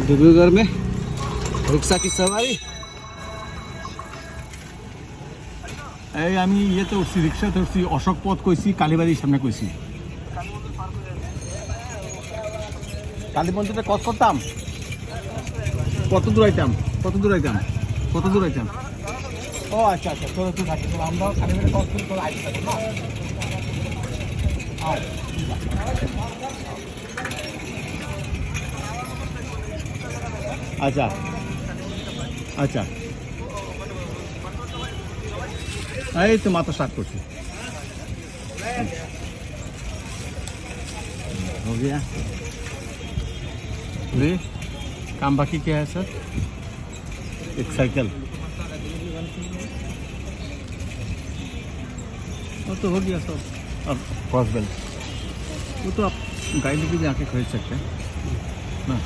डिब्रूगढ़ में रिक्शा की सवारी। এই আমি ইয়েতে উঠছি, রিক্সাতে উঠছি, অশোক পথ কইছি, কালীবাড়ির সামনে কইছি। কালী মন্দিরটা কত করতাম, কত দূর আইতাম, কত দূর আইতাম, কত দূর আইতাম। ও আচ্ছা আচ্ছা, তোরা তুই থাকিস, আমরা কালীবাড়ি কত দূর করে আইতে থাকবো না। আচ্ছা আচ্ছা, এই তো মাথা স্টার্ट করছি। हो गया। रे काम बाकी क्या है सर? एक साइकिल, वो तो हो गया सब। अब क्रॉस बेल्ट वो तो आप गाड़ी लेके भी आके खरीद सकते हैं ना।